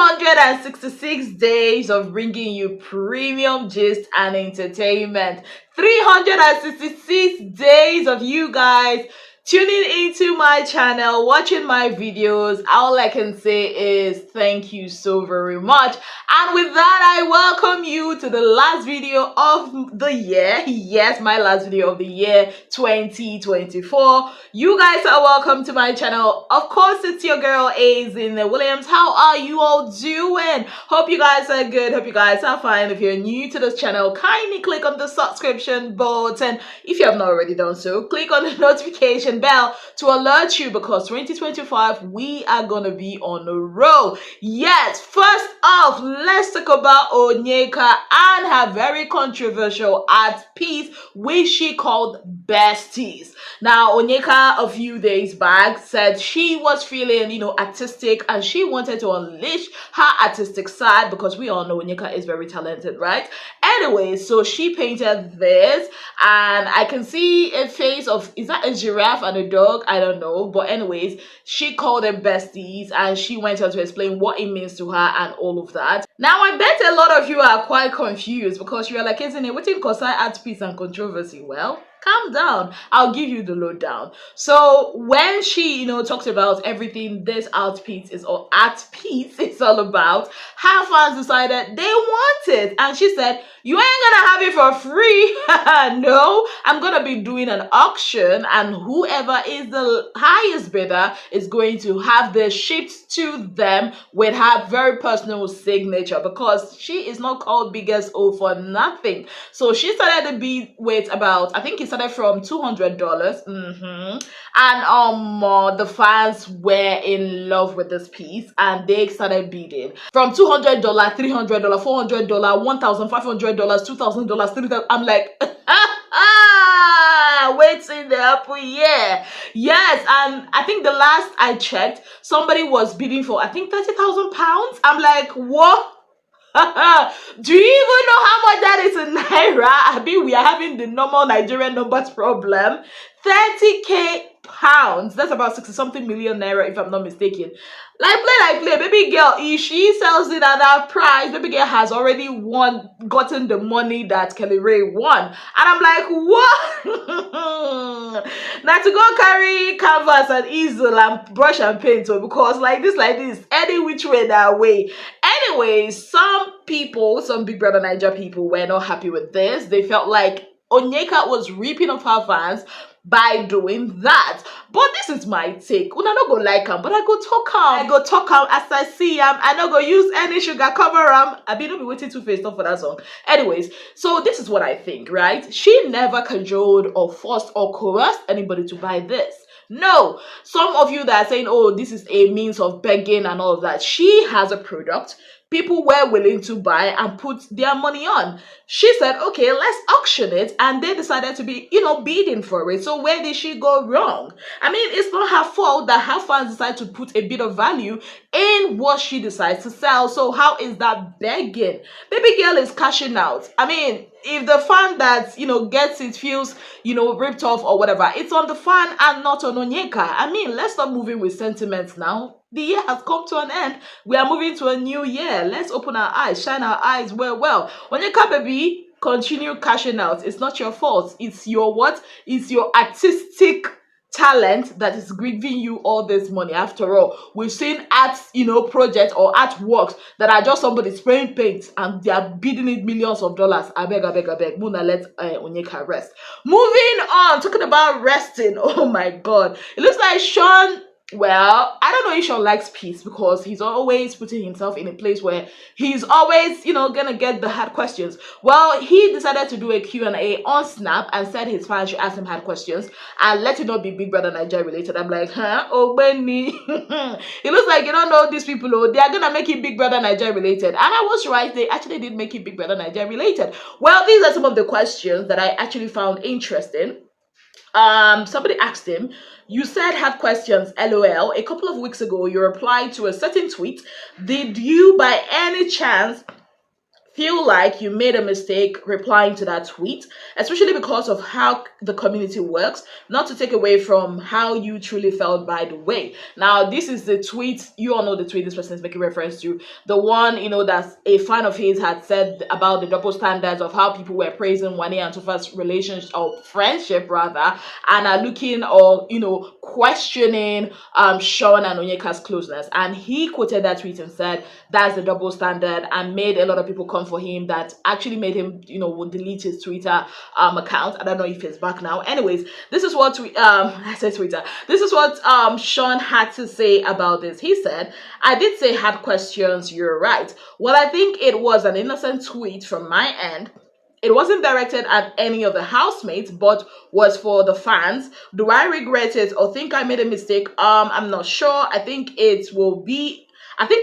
366 days of bringing you premium gist and entertainment. 366 days of you guys tuning into my channel, watching my videos. All I can say is thank you so very much. And with that, I welcome you to the last video of the year. Yes, my last video of the year 2024. You guys are welcome to my channel. Of course, it's your girl Ezinnemwilliams. How are you all doing? Hope you guys are good. Hope you guys are fine. If you're new to this channel, kindly click on the subscription button. If you have not already done so, click on the notification bell to alert you, because 2025 we are gonna be on a roll. Yes, first off, let's talk about Onyeka and her very controversial art piece which she called Besties. Now, Onyeka a few days back said she was feeling, artistic, and she wanted to unleash her artistic side, because we all know Onyeka is very talented, right? Anyway, so she painted this, and I can see a face of, is that a giraffe and a dog? I don't know. But anyways, she called them besties, and she went on to explain what it means to her and all of that. Now, I bet a lot of you are quite confused, because you're like, isn't it? What in concern art piece and controversy? Well, calm down. I'll give you the lowdown. So when she, talks about everything this art piece is all about, her fans decided they want it, and she said, "You ain't gonna have it for free." No, I'm gonna be doing an auction, and whoever is the highest bidder is going to have this shipped to them with her very personal signature, because she is not called biggest O for nothing. So she started the bid with about, I think it started from $200. And the fans were in love with this piece, and they started bidding from $200, $300, $400, $1,500, $2,000, $3,000. I'm like, waiting the apple, yeah. Yes, and I think the last I checked, somebody was bidding for, I think, £30,000. I'm like, what? Do you even know how much that is in Naira? I mean, we are having the normal Nigerian numbers problem. 30k pounds. That's about 60 something million Naira, if I'm not mistaken. Like play, baby girl. If she sells it at that price, baby girl has already gotten the money that Kelly Ray won. And I'm like, what? Now to go carry canvas and easel and brush and paint, because like this, any which way that way. Anyway, some people, some Big Brother Niger people, were not happy with this. They felt like Onyeka was ripping off her fans by doing that. But this is my take. Una no go like am, but I go talk am as I see am. I no go use any sugar cover am. I be no be waiting to face up for that song. Anyways, so this is what I think, right? She never cajoled or forced or coerced anybody to buy this. No. Some of you that are saying, oh, this is a means of begging and all of that. She has a product people were willing to buy and put their money on. She said, okay, let's auction it. And they decided to be, bidding for it. So where did she go wrong? I mean, it's not her fault that her fans decide to put a bit of value in what she decides to sell. So how is that begging? Baby girl is cashing out. I mean, if the fan that, gets it feels, ripped off or whatever, it's on the fan and not on Onyeka. I mean, let's stop moving with sentiments now. The year has come to an end. We are moving to a new year. Let's open our eyes, shine our eyes well. Onyeka, baby, continue cashing out. It's not your fault. It's your what? It's your artistic talent that is giving you all this money. After all, we've seen art, projects or artworks that are just somebody spraying paint and they are bidding it millions of dollars. I beg. Muna, let Onyeka rest. Moving on, talking about resting. Oh my God. It looks like Sean. Well, I don't know if Sean likes peace, because he's always putting himself in a place where he's always, gonna get the hard questions. Well, he decided to do a Q&A on Snap and said his fans should ask him hard questions and let it not be Big Brother Niger related. I'm like, oh, Benny. It looks like you don't know these people, they are gonna make it Big Brother Niger related. And I was right, they actually did make it Big Brother Niger related. Well, these are some of the questions that I actually found interesting. Somebody asked him, you said have questions, LOL. A couple of weeks ago, you replied to a certain tweet. Did you by any chance feel like you made a mistake replying to that tweet, especially because of how the community works, not to take away from how you truly felt by the way. Now, this is the tweet, you all know the tweet this person is making reference to. The one, that a fan of his had said about the double standards of how people were praising Wani and Tufa's relationship or friendship rather, and are looking or, questioning Sean and Onyeka's closeness. And he quoted that tweet and said, that's the double standard, and made a lot of people come for him. That actually made him, would delete his Twitter account. I don't know if it's back now. Anyways, this is what I said Twitter. This is what Sean had to say about this. He said, I did say had questions, you're right. Well, I think it was an innocent tweet from my end. It wasn't directed at any of the housemates, but was for the fans. Do I regret it or think I made a mistake? I'm not sure. I think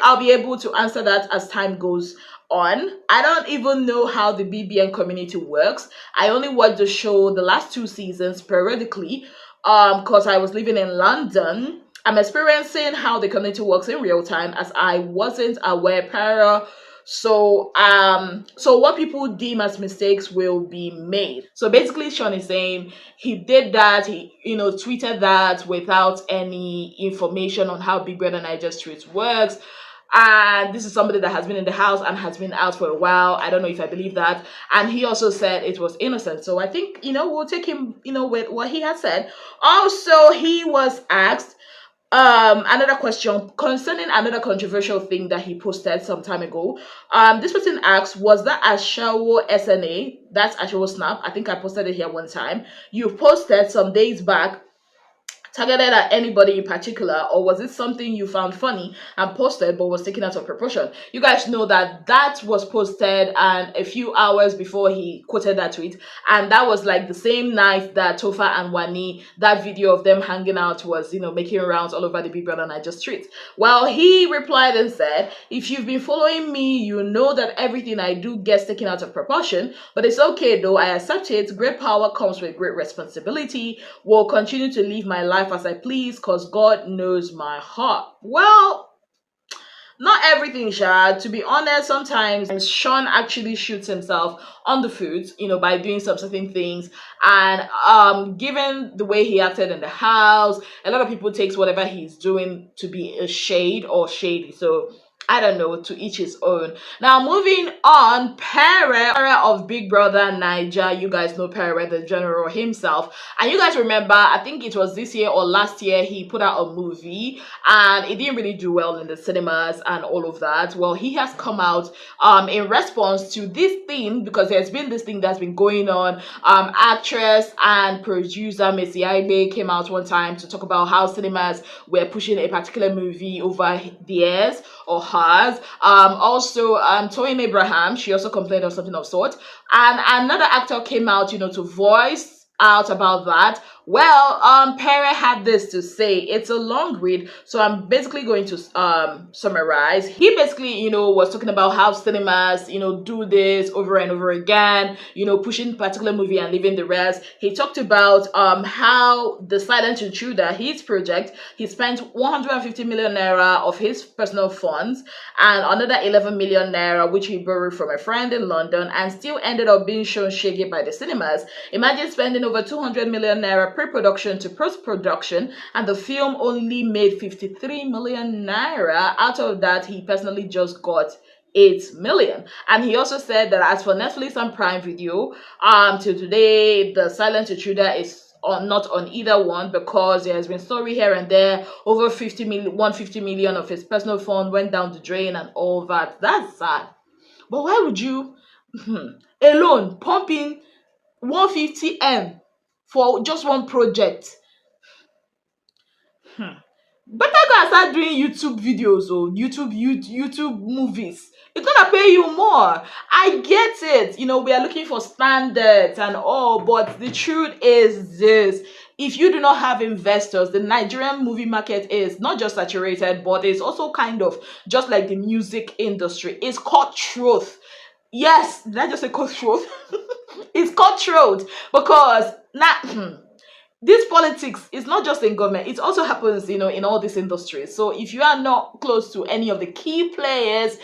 I'll be able to answer that as time goes on. I don't even know how the BBN community works. I only watched the show the last 2 seasons periodically because I was living in London. I'm experiencing how the community works in real time as I wasn't aware prior. So what people deem as mistakes will be made. So basically Sean is saying he did that, he tweeted that without any information on how Big Brother Niger Street works. And this is somebody that has been in the house and has been out for a while. I don't know if I believe that. And he also said it was innocent. So I think, we'll take him, with what he has said. Also, he was asked another question concerning another controversial thing that he posted some time ago. This person asked, was that Ashawo SNA? That's Ashawo Snap. I think I posted it here one time. You posted some days back targeted at anybody in particular, or was it something you found funny and posted but was taken out of proportion? You guys know that was posted and a few hours before he quoted that tweet, and that was like the same night that Tofa and Wani, that video of them hanging out was making rounds all over the Big Brother Niger streets. Well, he replied and said, if you've been following me, you know that everything I do gets taken out of proportion, but it's okay though, I accept it. Great power comes with great responsibility. Will continue to live my life as I please, because God knows my heart. Well, not everything, Sha. To be honest, sometimes Sean actually shoots himself on the foot, by doing some certain things. And given the way he acted in the house, a lot of people takes whatever he's doing to be a shade or shady. So I don't know, to each his own. Now, moving on, Pere of Big Brother Niger. You guys know Pere, the general himself. And you guys remember, I think it was this year or last year, he put out a movie and it didn't really do well in the cinemas and all of that. Well, he has come out in response to this thing, because there's been this thing that's been going on. Actress and producer Missy Aibe came out one time to talk about how cinemas were pushing a particular movie over theirs or hers. Also, Toyin Abraham, she also complained of something of sort. And another actor came out, to voice out about that. Well, Pere had this to say. It's a long read, so I'm basically going to summarize. He basically, was talking about how cinemas, do this over and over again, pushing particular movie and leaving the rest. He talked about how the Silent Intruder, his project, he spent 150 million naira of his personal funds and another 11 million naira which he borrowed from a friend in London, and still ended up being shown shaggy by the cinemas. Imagine spending over 200 million naira pre-production to post-production, and the film only made 53 million naira. Out of that, he personally just got 8 million. And he also said that as for Netflix and Prime Video, till today, the Silent Intruder is not on either one, because there has been story here and there. Over 150 million of his personal fund went down the drain and all that. That's sad. But why would you alone pump in 150M for just one project? Better go and start doing YouTube videos or YouTube movies. It's gonna pay you more. I get it. We are looking for standards and all, but the truth is this. If you do not have investors, the Nigerian movie market is not just saturated, but it's also kind of just like the music industry. It's cutthroat. Yes, did I just say cutthroat? It's cutthroat because now this politics is not just in government, it also happens, in all these industries. So if you are not close to any of the key players,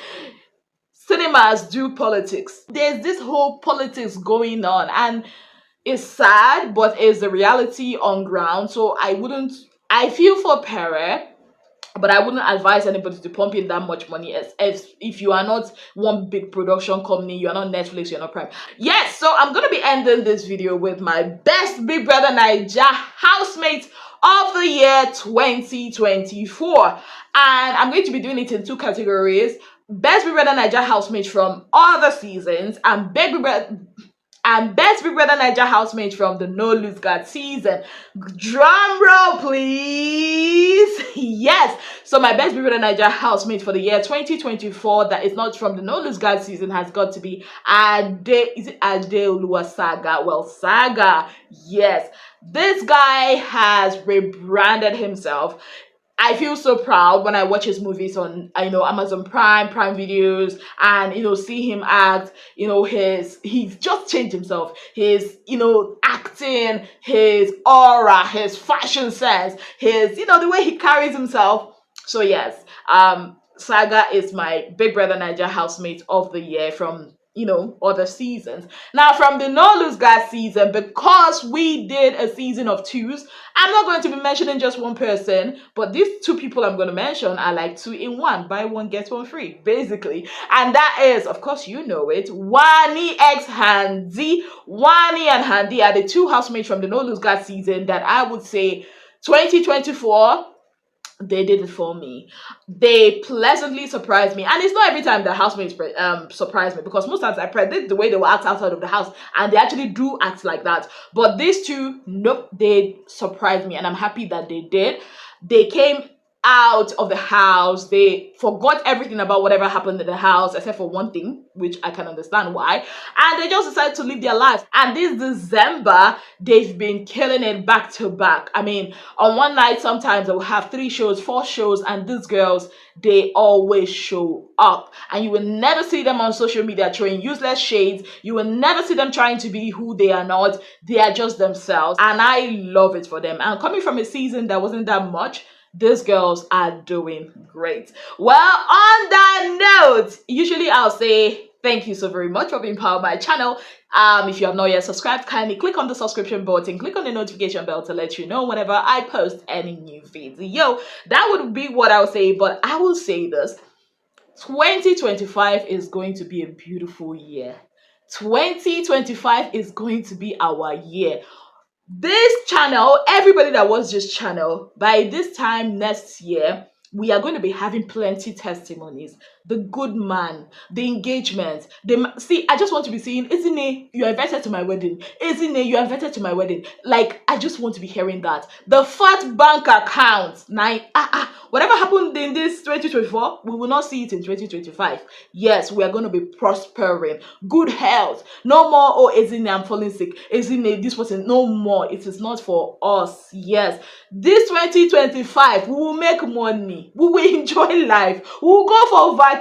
cinemas do politics. There's this whole politics going on, and it's sad, but it's the reality on ground. So I feel for Pere, but I wouldn't advise anybody to pump in that much money as if you are not one big production company, you're not Netflix, you're not Prime. Yes, so I'm gonna be ending this video with my best Big Brother Naija housemate of the year 2024. And I'm going to be doing it in two categories: best Big Brother Naija housemate from other seasons, and Best Big Brother Naija housemate from the No Lose God season. Drum roll, please. Yes. So my Best Big Brother Naija housemate for the year 2024 that is not from the No Lose God season has got to be Adeoluwa Saga. Well, Saga. Yes. This guy has rebranded himself. I feel so proud when I watch his movies on, Amazon Prime Videos, and, see him act, he's just changed himself. His, acting, his aura, his fashion sense, his, the way he carries himself. So yes, Saga is my Big Brother Naija housemate of the year from, other seasons. Now, from the No Lose God season, because we did a season of twos, I'm not going to be mentioning just one person, but these two people I'm going to mention are like 2 in 1. Buy one, get one free, basically. And that is, of course, you know it, Wani x Handy. Wani and Handy are the two housemates from the No Lose God season that I would say 2024, they did it for me. They pleasantly surprised me, and it's not every time the housemates surprise me, because most times I predict the way they will act outside of the house, and they actually do act like that. But these two, nope, they surprised me, and I'm happy that they did. They came out of the house, they forgot everything about whatever happened in the house except for one thing, which I can understand why, and they just decided to live their lives. And this December, they've been killing it back to back. I mean, on one night sometimes they will have 3 shows, 4 shows, and these girls, they always show up, and you will never see them on social media throwing useless shades. You will never see them trying to be who they are not. They are just themselves, and I love it for them. And coming from a season that wasn't that much, these girls are doing great. Well, on that note, usually I'll say thank you so very much for being part of my channel. If you have not yet subscribed, kindly click on the subscription button, click on the notification bell to let you know whenever I post any new video. That would be what I'll say, but I will say this: 2025 is going to be a beautiful year. 2025 is going to be our year. This channel, everybody that watches this channel, by this time next year, we are going to be having plenty testimonies. The good man, the engagement, see, I just want to be saying, Ezine, you are invited to my wedding. Ezine, you are invited to my wedding. Like, I just want to be hearing that. The fat bank account, whatever happened in this 2024, we will not see it in 2025. Yes, we are going to be prospering. Good health. No more, oh, Ezine, I'm falling sick. Ezine, this person, no more. It is not for us. Yes. This 2025, we will make money. We will enjoy life. We will go for vacations.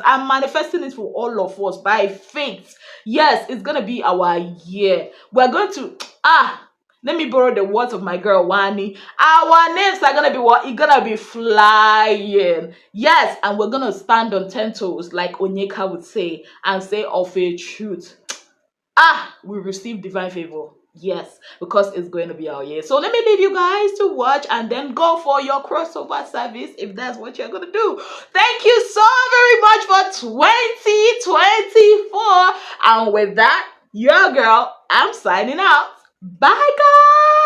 I'm manifesting it for all of us by faith. Yes, it's going to be our year. We're going to, let me borrow the words of my girl Wani. Our names are gonna be what? It's gonna be flying. Yes, and we're gonna stand on 10 toes, like Onyeka would say, and say of a truth. We receive divine favor. Yes, because it's going to be our year. So let me leave you guys to watch and then go for your crossover service if that's what you're gonna do. Thank you so very much for 2024. And with that, your girl, I'm signing out. Bye, guys.